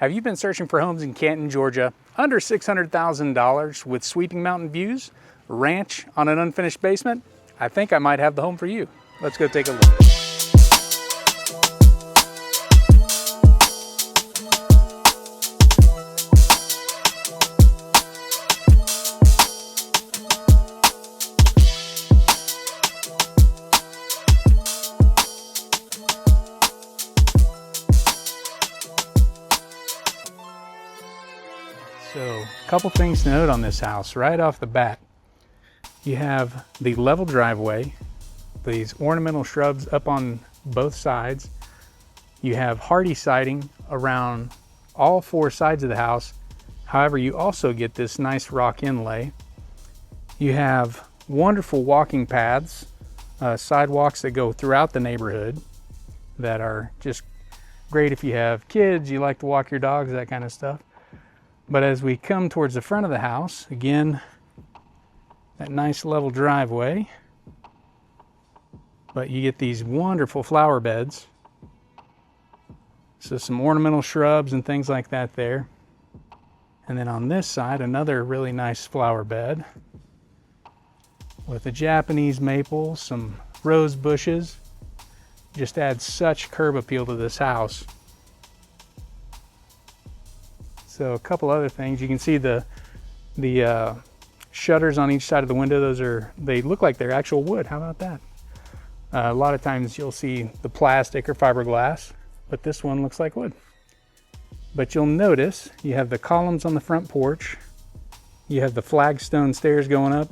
Have you been searching for homes in Canton, Georgia, under $600,000 with sweeping mountain views, ranch on an unfinished basement? I think I might have the home for you. Let's go take a look. So, a couple things to note on this house. Right off the bat, you have the level driveway, these ornamental shrubs up on both sides. You have hardy siding around all four sides of the house. However, you also get this nice rock inlay. You have wonderful walking paths, sidewalks that go throughout the neighborhood that are just great if you have kids, you like to walk your dogs, that kind of stuff. But as we come towards the front of the house, again, that nice level driveway, but you get these wonderful flower beds. So some ornamental shrubs and things like that there. And then on this side, another really nice flower bed with a Japanese maple, some rose bushes. Just adds such curb appeal to this house. So a couple other things, you can see the shutters on each side of the window. They look like they're actual wood. How about that? A lot of times you'll see the plastic or fiberglass, but this one looks like wood. But you'll notice you have the columns on the front porch. You have the flagstone stairs going up.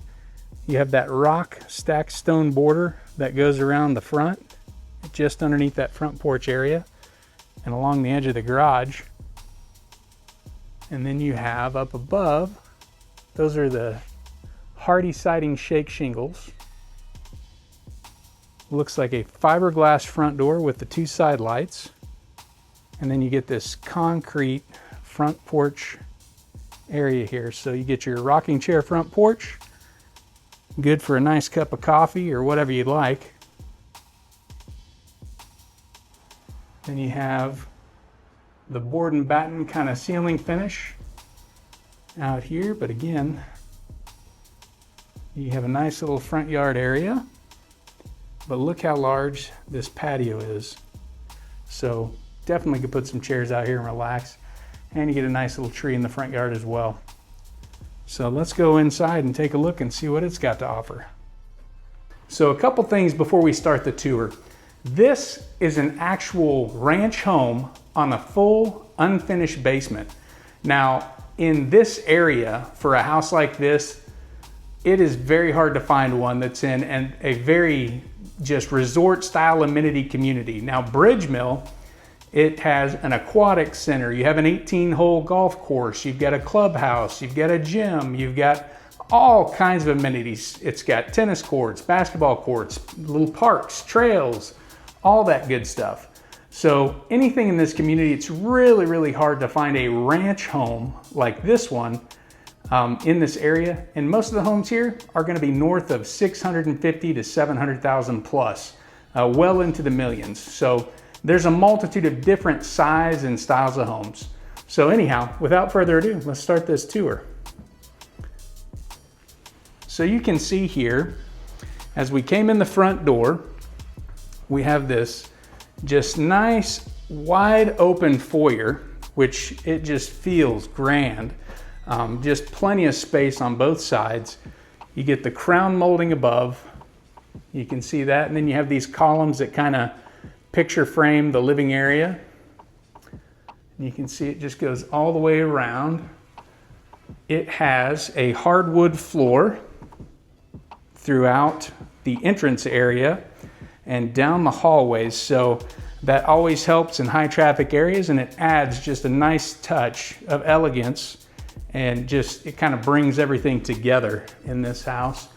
You have that rock stacked stone border that goes around the front, just underneath that front porch area and along the edge of the garage. And then you have up above, those are the hardy siding shake shingles. Looks like a fiberglass front door with the two side lights. And then you get this concrete front porch area here. So you get your rocking chair front porch, good for a nice cup of coffee or whatever you'd like. Then you have the board and batten kind of ceiling finish out here, but again, you have a nice little front yard area, but look how large this patio is. So definitely could put some chairs out here and relax, and you get a nice little tree in the front yard as well. So let's go inside and take a look and see what it's got to offer. So a couple things before we start the tour. This is an actual ranch home on a full unfinished basement. Now, in this area, for a house like this, it is very hard to find one that's in a very just resort style amenity community. Now, Bridgemill, it has an aquatic center. You have an 18-hole golf course. You've got a clubhouse. You've got a gym. You've got all kinds of amenities. It's got tennis courts, basketball courts, little parks, trails, all that good stuff. So anything in this community, it's really, really hard to find a ranch home like this one in this area. And most of the homes here are going to be north of 650 to 700,000 plus, well into the millions. So there's a multitude of different size and styles of homes. So anyhow, without further ado, let's start this tour. So you can see here, as we came in the front door, we have this just nice wide open foyer, which it just feels grand. Just plenty of space on both sides. You get the crown molding above. You can see that. And then you have these columns that kind of picture frame the living area. And you can see it just goes all the way around. It has a hardwood floor throughout the entrance area and down the hallways, so that always helps in high traffic areas, and it adds just a nice touch of elegance, and just it kind of brings everything together in this house.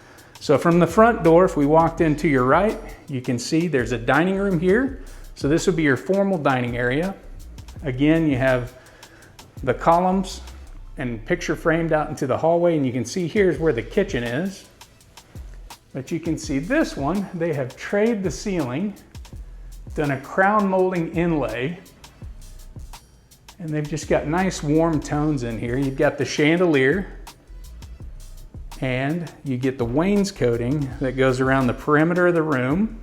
So from the front door, if we walked in to your right, you can see there's a dining room here. So this would be your formal dining area. Again, you have the columns and picture framed out into the hallway, and you can see here's where the kitchen is. But you can see this one, they have trayed the ceiling, done a crown molding inlay, And they've just got nice warm tones in here. You've got the chandelier, and you get the wainscoting that goes around the perimeter of the room.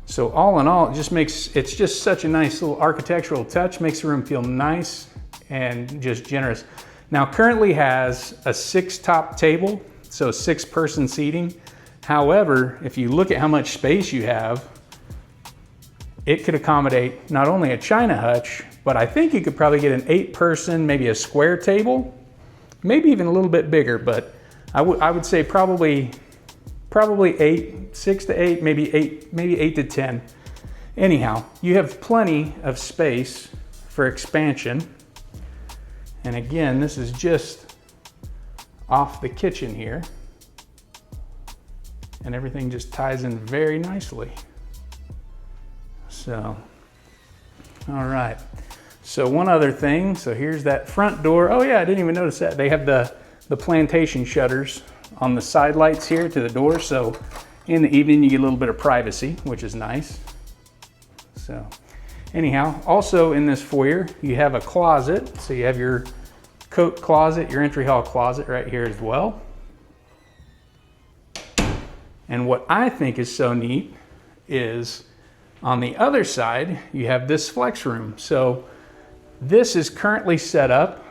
So all in all, it's just such a nice little architectural touch, makes the room feel nice and just generous. Now currently has a 6-top table, so 6-person seating. However, if you look at how much space you have, it could accommodate not only a China hutch, but I think you could probably get an 8-person, maybe a square table, maybe even a little bit bigger, but I would say probably 8, 6 to 8, maybe 8 to 10. Anyhow, you have plenty of space for expansion. And again, this is just off the kitchen here. And everything just ties in very nicely. So, all right. So one other thing, so here's that front door. Oh yeah, I didn't even notice that. They have the plantation shutters on the side lights here to the door. So in the evening you get a little bit of privacy, which is nice. So anyhow, also in this foyer, you have a closet. So you have your coat closet, your entry hall closet right here as well. And what I think is so neat is on the other side, you have this flex room. So this is currently set up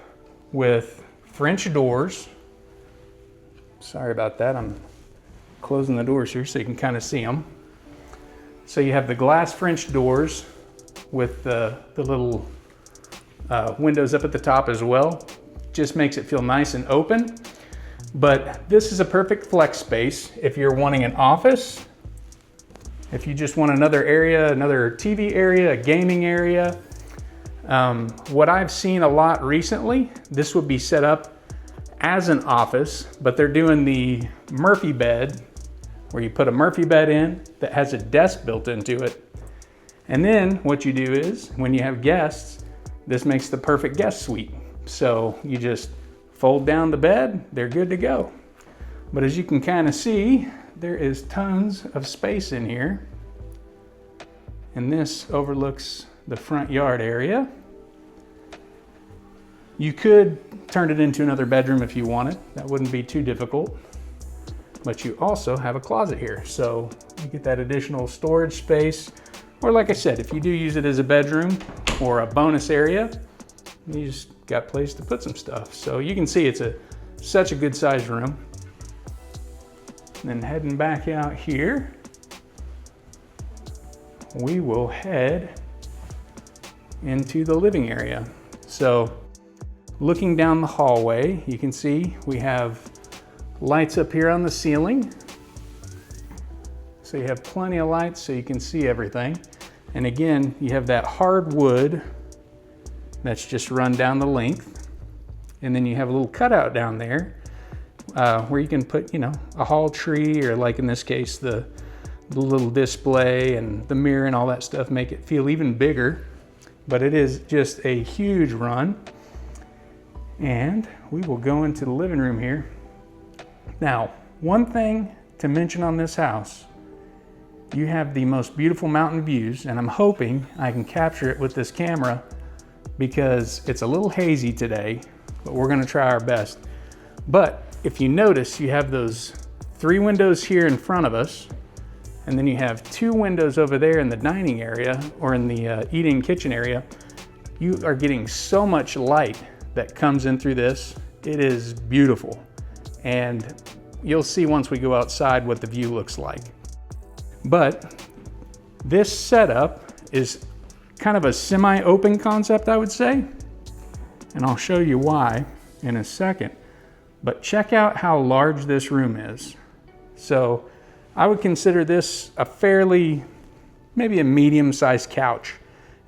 with French doors. Sorry about that, I'm closing the doors here so you can kind of see them. So you have the glass French doors with the little windows up at the top as well. Just makes it feel nice and open. But this is a perfect flex space if you're wanting an office, if you just want another area, another TV area, a gaming area. What I've seen a lot recently, this would be set up as an office, but they're doing the Murphy bed, where you put a Murphy bed in that has a desk built into it. And then what you do is, when you have guests, this makes the perfect guest suite. So you just fold down the bed, they're good to go. But as you can kind of see, there is tons of space in here. And this overlooks the front yard area. You could turn it into another bedroom if you wanted. That wouldn't be too difficult. But you also have a closet here. So you get that additional storage space. Or like I said, if you do use it as a bedroom or a bonus area, you just got a place to put some stuff. So you can see it's such a good sized room. And then heading back out here, we will head into the living area. So looking down the hallway, you can see we have lights up here on the ceiling. So you have plenty of lights so you can see everything. And again, you have that hardwood that's just run down the length. And then you have a little cutout down there where you can put, a hall tree, or like in this case, the little display and the mirror and all that stuff, make it feel even bigger. But it is just a huge run. And we will go into the living room here. Now, one thing to mention on this house, you have the most beautiful mountain views, and I'm hoping I can capture it with this camera because it's a little hazy today, but we're gonna try our best. But if you notice, you have those 3 windows here in front of us, and then you have 2 windows over there in the dining area or in the eating kitchen area. You are getting so much light that comes in through this. It is beautiful. And you'll see once we go outside what the view looks like. But this setup is kind of a semi-open concept, I would say. And I'll show you why in a second. But check out how large this room is. So I would consider this a fairly, maybe a medium-sized couch.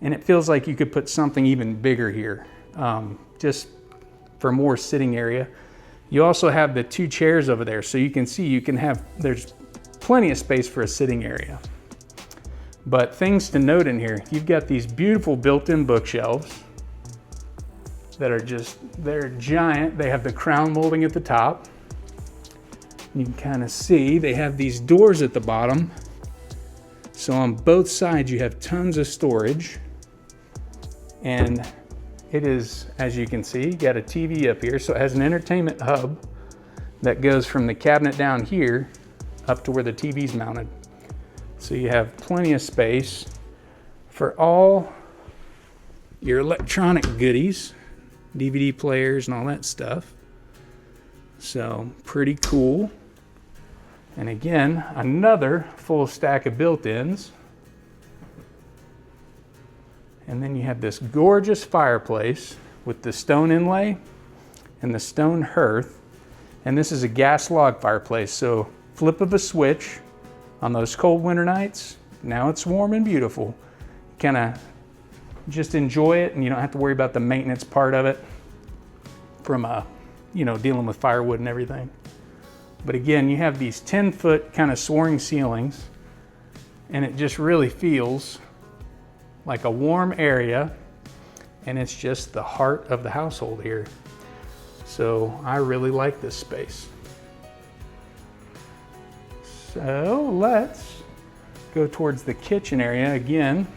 And it feels like you could put something even bigger here, just for more sitting area. You also have the 2 chairs over there, so you can see there's plenty of space for a sitting area. But things to note in here, you've got these beautiful built-in bookshelves that are they're giant. They have the crown molding at the top. You can kind of see they have these doors at the bottom. So on both sides you have tons of storage. And it is, as you can see, got a TV up here. So it has an entertainment hub that goes from the cabinet down here up to where the TV's mounted. So you have plenty of space for all your electronic goodies, DVD players and all that stuff. So pretty cool. And again, another full stack of built-ins. And then you have this gorgeous fireplace with the stone inlay and the stone hearth. And this is a gas log fireplace. So flip of a switch on those cold winter nights, now it's warm and beautiful. Kind of just enjoy it, and you don't have to worry about the maintenance part of it from dealing with firewood and everything. But again, you have these 10-foot kind of soaring ceilings, and it just really feels like a warm area, and it's just the heart of the household here. So I really like this space. So let's go towards the kitchen area. Again,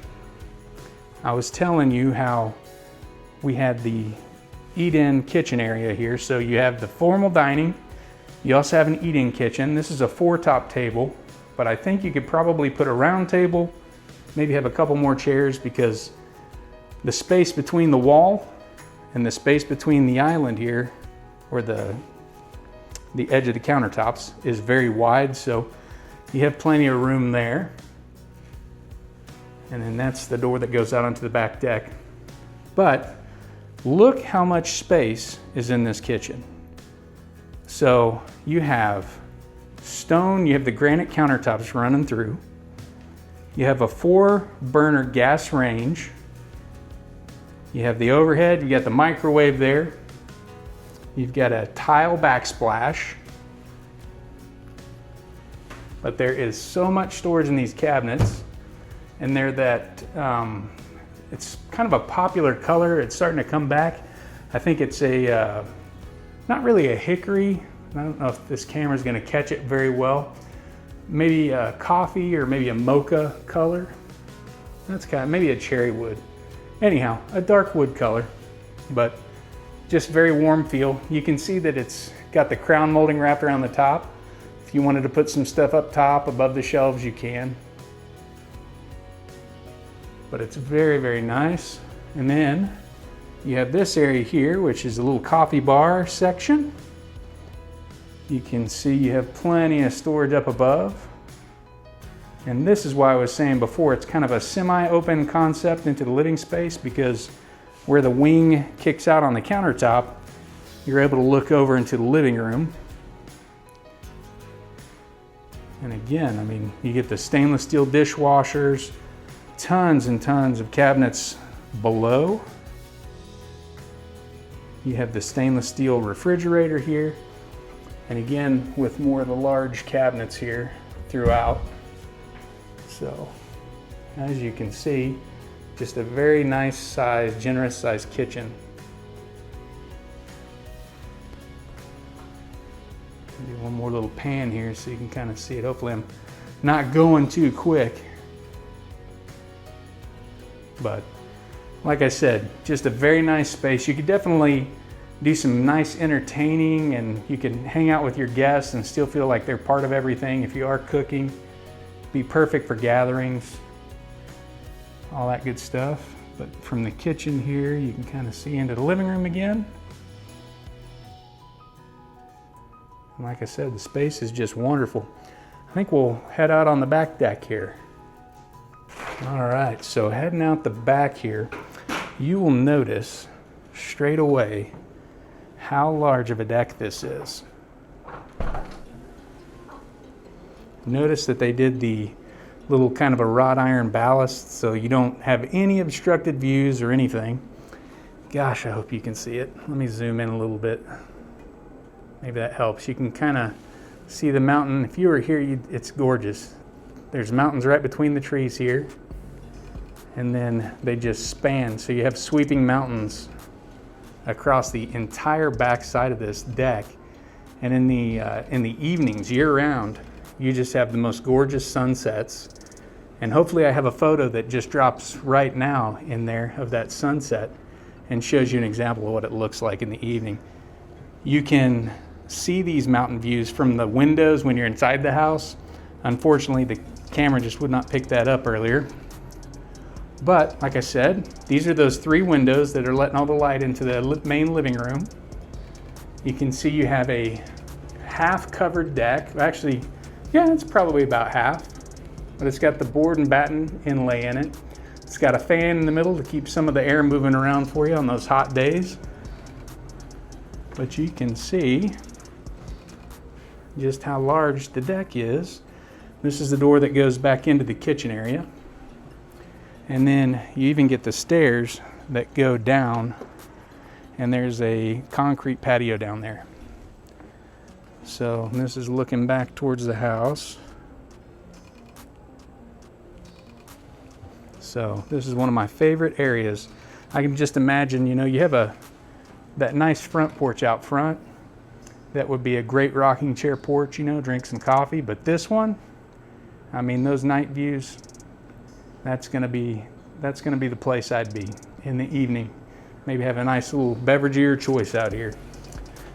I was telling you how we had the eat-in kitchen area here. So you have the formal dining. You also have an eat-in kitchen. This is a 4-top table, but I think you could probably put a round table, maybe have a couple more chairs, because the space between the wall and the space between the island here, or the edge of the countertops, is very wide. So you have plenty of room there. And then that's the door that goes out onto the back deck. But look how much space is in this kitchen. So you have stone, you have the granite countertops running through. You have a 4-burner gas range. You have the overhead, you got the microwave there. You've got a tile backsplash. But there is so much storage in these cabinets, and they're that, it's kind of a popular color. It's starting to come back. I think it's a, not really a hickory. I don't know if this camera's gonna catch it very well. Maybe a coffee or maybe a mocha color. That's kind of, maybe a cherry wood. Anyhow, a dark wood color, but just very warm feel. You can see that it's got the crown molding wrapped around the top. If you wanted to put some stuff up top above the shelves, you can. But it's very, very nice. And then you have this area here, which is a little coffee bar section. You can see you have plenty of storage up above. And this is why I was saying before, it's kind of a semi-open concept into the living space, because where the wing kicks out on the countertop, you're able to look over into the living room. And again, I mean, you get the stainless steel dishwashers, tons and tons of cabinets below. You have the stainless steel refrigerator here. And again, with more of the large cabinets here throughout. So, as you can see, just a very nice size, generous size kitchen. Do one more little pan here so you can kind of see it. Hopefully I'm not going too quick. But like I said, just a very nice space. You could definitely do some nice entertaining, and you can hang out with your guests and still feel like they're part of everything. If you are cooking, be perfect for gatherings, all that good stuff. But from the kitchen here, you can kind of see into the living room again. And like I said, the space is just wonderful. I think we'll head out on the back deck here. All right, so heading out the back here, you will notice straight away how large of a deck this is. Notice that they did the little kind of a wrought iron ballast, so you don't have any obstructed views or anything. Gosh, I hope you can see it. Let me zoom in a little bit. Maybe that helps. You can kind of see the mountain. If you were here, it's gorgeous. There's mountains right between the trees here, and then they just span. So you have sweeping mountains across the entire back side of this deck. And in the evenings, year round, you just have the most gorgeous sunsets. And hopefully I have a photo that just drops right now in there of that sunset and shows you an example of what it looks like in the evening. You can see these mountain views from the windows when you're inside the house. Unfortunately, the camera just would not pick that up earlier. But like I said, these are those 3 windows that are letting all the light into the main living room. You can see you have a half covered deck. Actually, yeah, it's probably about half, but it's got the board and batten inlay in it. It's got a fan in the middle to keep some of the air moving around for you on those hot days. But you can see just how large the deck is. This is the door that goes back into the kitchen area. And then you even get the stairs that go down, and there's a concrete patio down there. So this is looking back towards the house. So this is one of my favorite areas. I can just imagine, you know, you have that nice front porch out front. That would be a great rocking chair porch, you know, drink some coffee. But this one, I mean, those night views, that's gonna be the place I'd be in the evening. Maybe have a nice little beverage of your choice out here.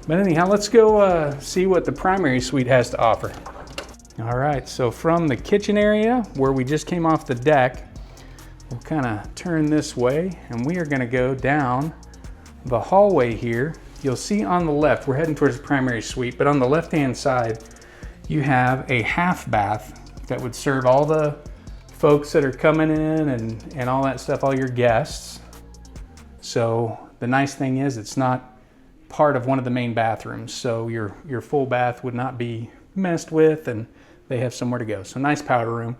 But anyhow, let's go see what the primary suite has to offer. All right, so from the kitchen area where we just came off the deck, we'll kind of turn this way and we are gonna go down the hallway here. You'll see on the left, we're heading towards the primary suite, but on the left-hand side, you have a half bath that would serve all the folks that are coming in and all that stuff, all your guests. So the nice thing is it's not part of one of the main bathrooms, so your full bath would not be messed with, and they have somewhere to go. So nice powder room.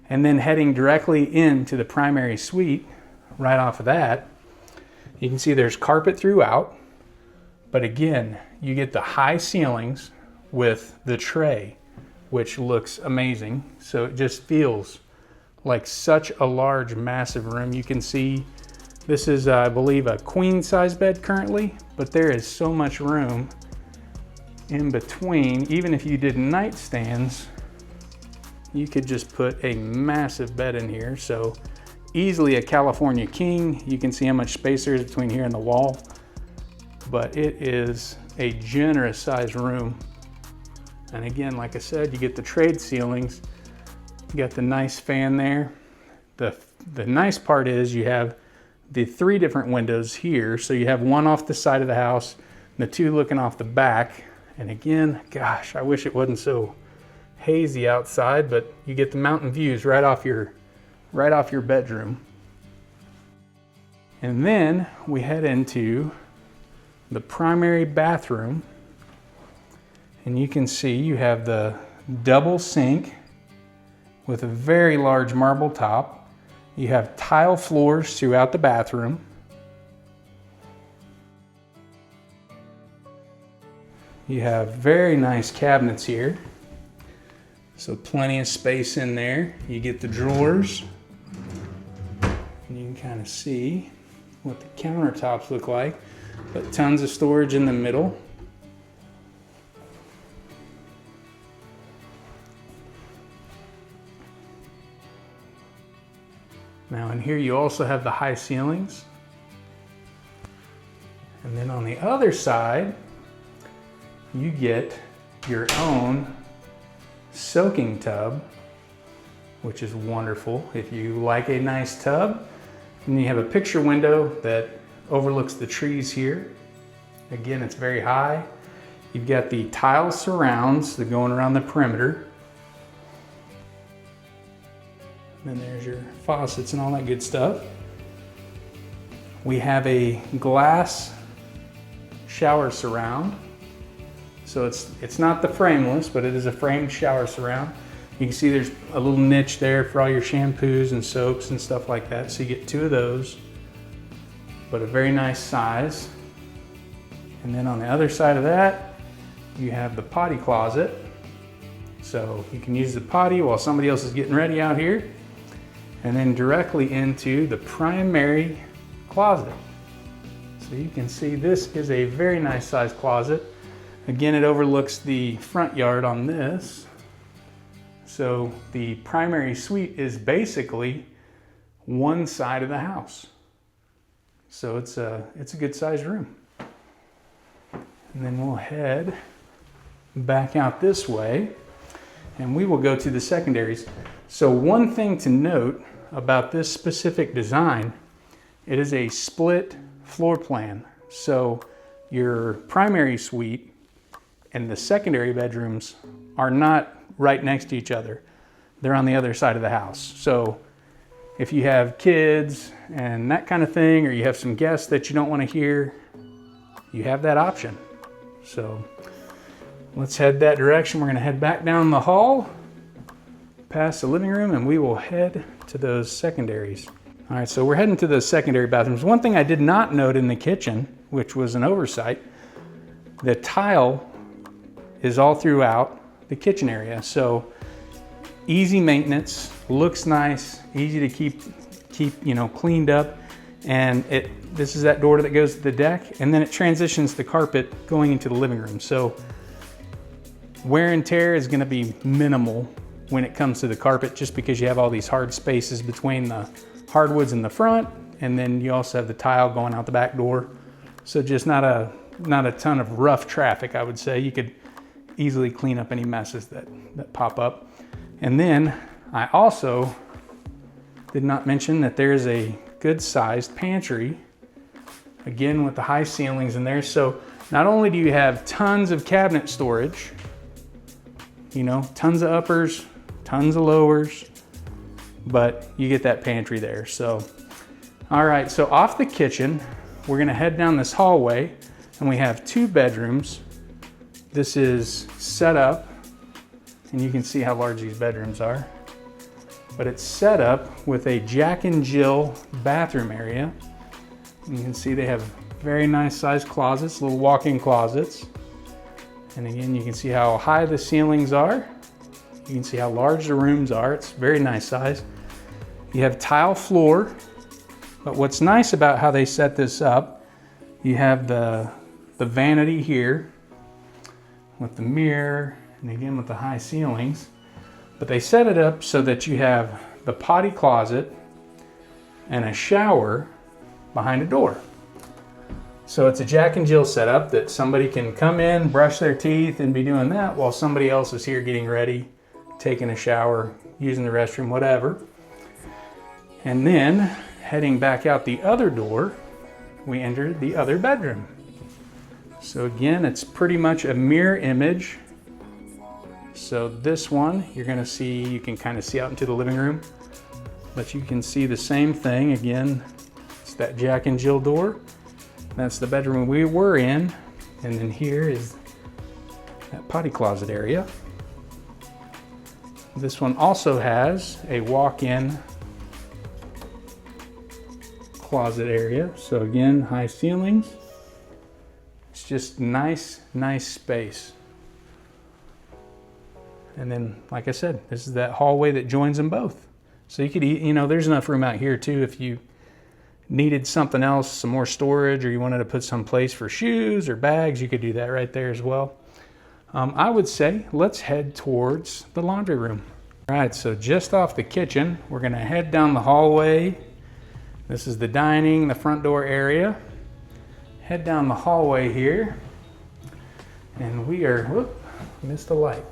And then heading directly into the primary suite, right off of that, you can see there's carpet throughout, but again, you get the high ceilings with the tray, which looks amazing. So it just feels like such a large, massive room. You can see this is, I believe, a queen size bed currently, but there is so much room in between. Even if you did nightstands, you could just put a massive bed in here. So easily a California king. You can see how much space there is between here and the wall, but it is a generous size room. And again, like I said, you get the trade ceilings. You got the nice fan there. The nice part is you have the 3 different windows here. So you have one off the side of the house, and the 2 looking off the back. And again, gosh, I wish it wasn't so hazy outside, but you get the mountain views right off your bedroom. And then we head into the primary bathroom, and you can see you have the double sink with a very large marble top. You have tile floors throughout the bathroom. You have very nice cabinets here. So plenty of space in there. You get the drawers. And you can kind of see what the countertops look like, but tons of storage in the middle. Now in here you also have the high ceilings. And then on the other side, you get your own soaking tub, which is wonderful if you like a nice tub. And you have a picture window that overlooks the trees here. Again, it's very high. You've got the tile surrounds that are going around the perimeter. And then there's your faucets and all that good stuff. We have a glass shower surround. So it's not the frameless, but it is a framed shower surround. You can see there's a little niche there for all your shampoos and soaps and stuff like that. So you get 2 of those, but a very nice size. And then on the other side of that, you have the potty closet. So you can use the potty while somebody else is getting ready out here. And then directly into the primary closet. So you can see this is a very nice sized closet. Again, it overlooks the front yard on this. So the primary suite is basically one side of the house. So it's a good sized room. And then we'll head back out this way and we will go to the secondaries. So one thing to note about this specific design, it is a split floor plan. So your primary suite and the secondary bedrooms are not right next to each other. They're on the other side of the house. So if you have kids and that kind of thing, or you have some guests that you don't want to hear, you have that option. So let's head that direction. We're going to head back down the hall, past the living room, and we will head to those secondaries. All right, so we're heading to those secondary bathrooms. One thing I did not note in the kitchen, which was an oversight, the tile is all throughout the kitchen area. So easy maintenance, looks nice, easy to keep cleaned up. And this is that door that goes to the deck, and then it transitions the carpet going into the living room. So wear and tear is going to be minimal when it comes to the carpet, just because you have all these hard spaces between the hardwoods in the front, and then you also have the tile going out the back door. So just not a ton of rough traffic, I would say. You could easily clean up any messes that pop up. And then I also did not mention that there's a good sized pantry, again with the high ceilings in there. So not only do you have tons of cabinet storage, tons of uppers, tons of lowers, but you get that pantry there. So, all right, so off the kitchen, we're gonna head down this hallway, and we have 2 bedrooms. This is set up, and you can see how large these bedrooms are, but it's set up with a Jack and Jill bathroom area. And you can see they have very nice sized closets, little walk-in closets. And again, you can see how high the ceilings are. You can see how large the rooms are. It's very nice size. You have tile floor, but what's nice about how they set this up, you have the vanity here with the mirror, and again with the high ceilings. But they set it up so that you have the potty closet and a shower behind a door. So it's a Jack and Jill setup that somebody can come in, brush their teeth, and be doing that while somebody else is here getting ready, taking a shower, using the restroom, whatever. And then heading back out the other door, we enter the other bedroom. So again, it's pretty much a mirror image. So this one, you can kind of see out into the living room, but you can see the same thing. Again, it's that Jack and Jill door. That's the bedroom we were in. And then here is that potty closet area. This one also has a walk-in closet area. So again, high ceilings. It's just nice space. And then, like I said, this is that hallway that joins them both. So you could, there's enough room out here too if you needed something else, some more storage, or you wanted to put some place for shoes or bags, you could do that right there as well. I would say let's head towards the laundry room. All right, so just off the kitchen, we're gonna head down the hallway. This is the dining, the front door area. Head down the hallway here, and we are, missed the light.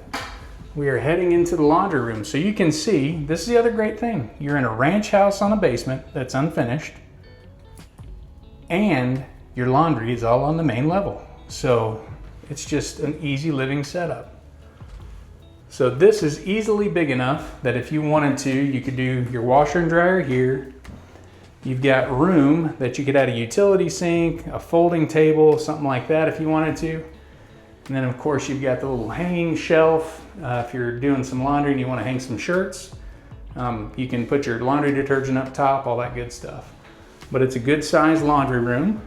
We are heading into the laundry room. So you can see, this is the other great thing. You're in a ranch house on a basement that's unfinished, and your laundry is all on the main level. So it's just an easy living setup. So this is easily big enough that if you wanted to, you could do your washer and dryer here. You've got room that you could add a utility sink, a folding table, something like that if you wanted to. And then of course you've got the little hanging shelf. If you're doing some laundry and you want to hang some shirts, you can put your laundry detergent up top, all that good stuff. But it's a good sized laundry room.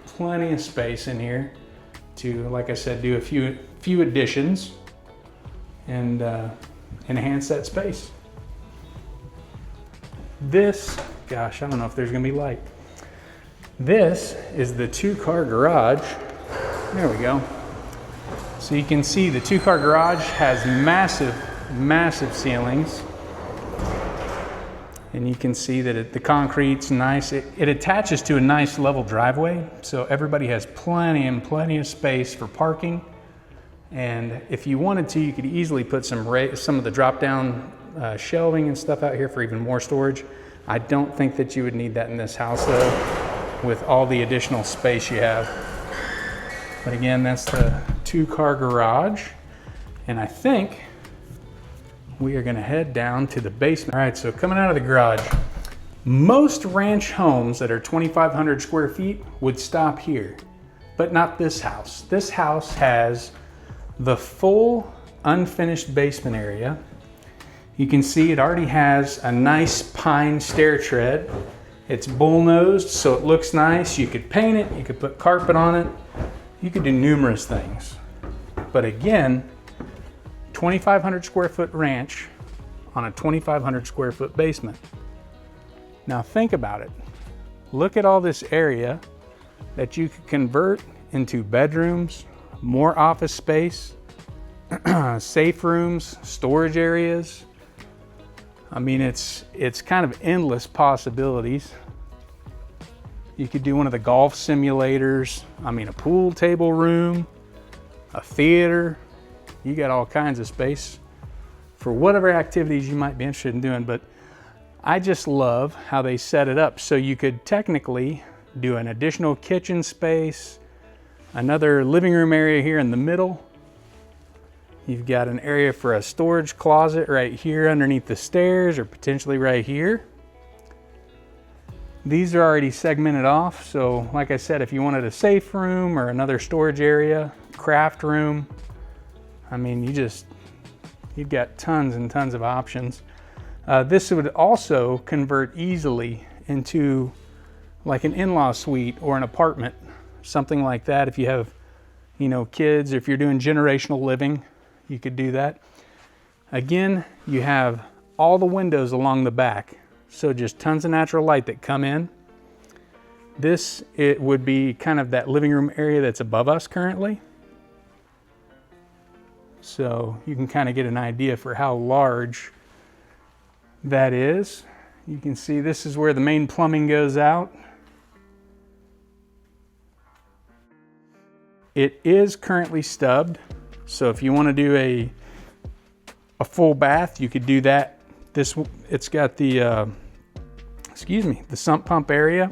Plenty of space in here to, like I said, do a few additions and enhance that space. This, gosh, I don't know if there's gonna be light. This is the 2-car garage. There we go. So you can see the 2-car garage has massive massive ceilings. And you can see that the concrete's nice. It attaches to a nice level driveway, so everybody has plenty of space for parking. And if you wanted to, you could easily put some of the drop-down shelving and stuff out here for even more storage. I don't think that you would need that in this house though, with all the additional space you have. But again, that's the 2-car garage. And I think we are gonna head down to the basement. All right, so coming out of the garage, most ranch homes that are 2,500 square feet would stop here, but not this house. This house has the full unfinished basement area. You can see it already has a nice pine stair tread. It's bull-nosed, so it looks nice. You could paint it, you could put carpet on it. You could do numerous things. But again, 2,500 square foot ranch on a 2,500 square foot basement. Now think about it. Look at all this area that you could convert into bedrooms, more office space, safe rooms, storage areas. I mean, it's kind of endless possibilities. You could do one of the golf simulators. I mean, a pool table room, a theater. You got all kinds of space for whatever activities you might be interested in doing. But I just love how they set it up. So you could technically do an additional kitchen space, another living room area here in the middle. You've got an area for a storage closet right here underneath the stairs, or potentially right here. These are already segmented off. So like I said, if you wanted a safe room or another storage area, craft room, I mean, you've got tons and tons of options. This would also convert easily into like an in-law suite or an apartment, something like that. If you have, kids, or if you're doing generational living, you could do that. Again, you have all the windows along the back, so just tons of natural light that come in. It would be kind of that living room area that's above us currently. So you can kind of get an idea for how large that is. You can see this is where the main plumbing goes out. It is currently stubbed, so if you want to do a full bath, you could do that. It's got the sump pump area.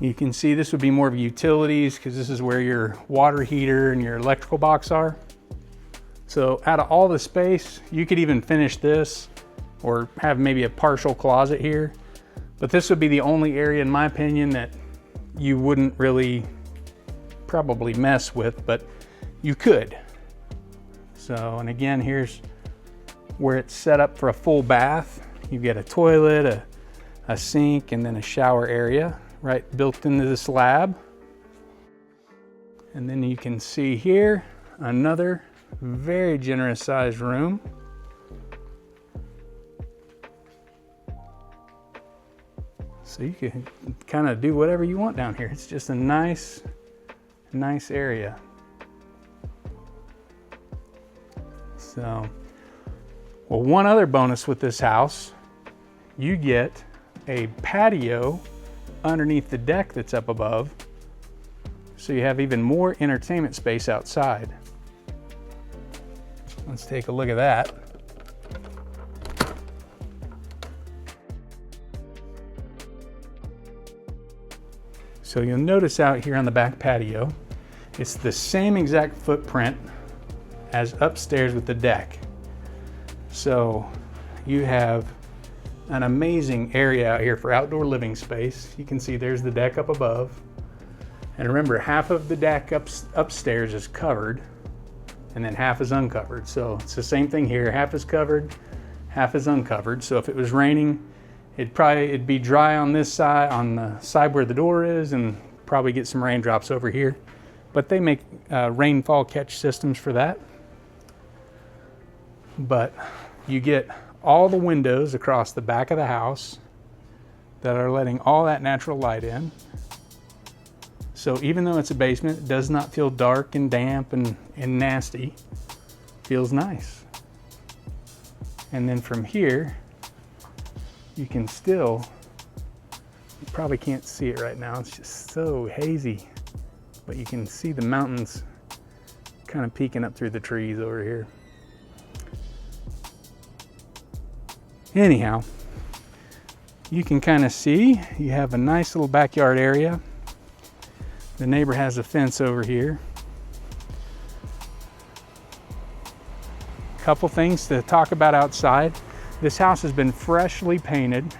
You can see this would be more of utilities, because this is where your water heater and your electrical box are. So out of all the space, you could even finish this or have maybe a partial closet here. But this would be the only area, in my opinion, that you wouldn't really probably mess with, but you could. So, and again, here's where it's set up for a full bath. You've got a toilet, a sink, and then a shower area right built into the slab. And then you can see here another very generous sized room. So you can kind of do whatever you want down here. It's just a nice area. So, well, one other bonus with this house, you get a patio underneath the deck that's up above. So you have even more entertainment space outside. Let's take a look at that. So you'll notice out here on the back patio, it's the same exact footprint as upstairs with the deck. So you have an amazing area out here for outdoor living space. You can see there's the deck up above. And remember, half of the deck upstairs is covered, and then half is uncovered. So it's the same thing here. Half is covered, half is uncovered. So if it was raining, it'd be dry on this side, on the side where the door is, and probably get some raindrops over here. But they make rainfall catch systems for that. But you get all the windows across the back of the house that are letting all that natural light in. So even though it's a basement, it does not feel dark and damp and nasty. Feels nice. And then from here, you can still, you probably can't see it right now, it's just so hazy, but you can see the mountains kind of peeking up through the trees over here. Anyhow, you can kind of see you have a nice little backyard area. The neighbor has a fence over here. Couple things to talk about outside. This house has been freshly painted,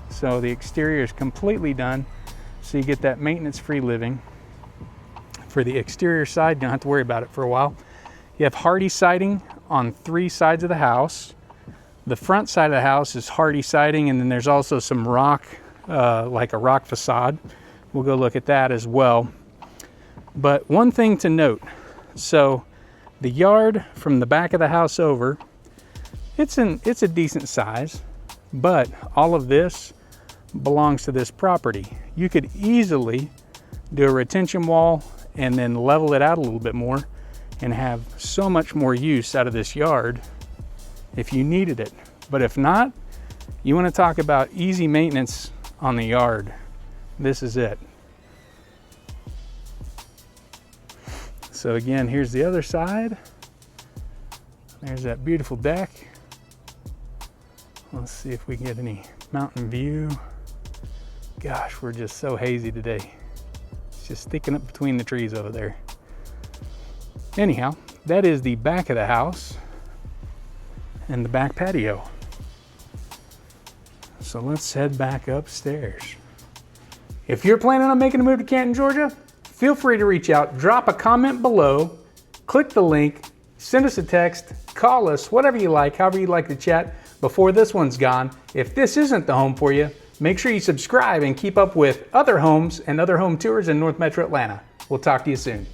so the exterior is completely done, so you get that maintenance-free living. For the exterior side, you don't have to worry about it for a while. You have hardy siding on 3 sides of the house. The front side of the house is hardy siding, and then there's also some rock, like a rock facade. We'll go look at that as well. But one thing to note, so the yard from the back of the house over, it's a decent size, but all of this belongs to this property. You could easily do a retention wall and then level it out a little bit more and have so much more use out of this yard if you needed it. But if not, you want to talk about easy maintenance on the yard, this is it. So again, here's the other side. There's that beautiful deck. Let's see if we can get any mountain view. Gosh, we're just so hazy today. It's just sticking up between the trees over there. Anyhow, that is the back of the house and the back patio. So let's head back upstairs. If you're planning on making a move to Canton, Georgia, feel free to reach out, drop a comment below, click the link, send us a text, call us, whatever you like, however you like to chat before this one's gone. If this isn't the home for you, make sure you subscribe and keep up with other homes and other home tours in North Metro Atlanta. We'll talk to you soon.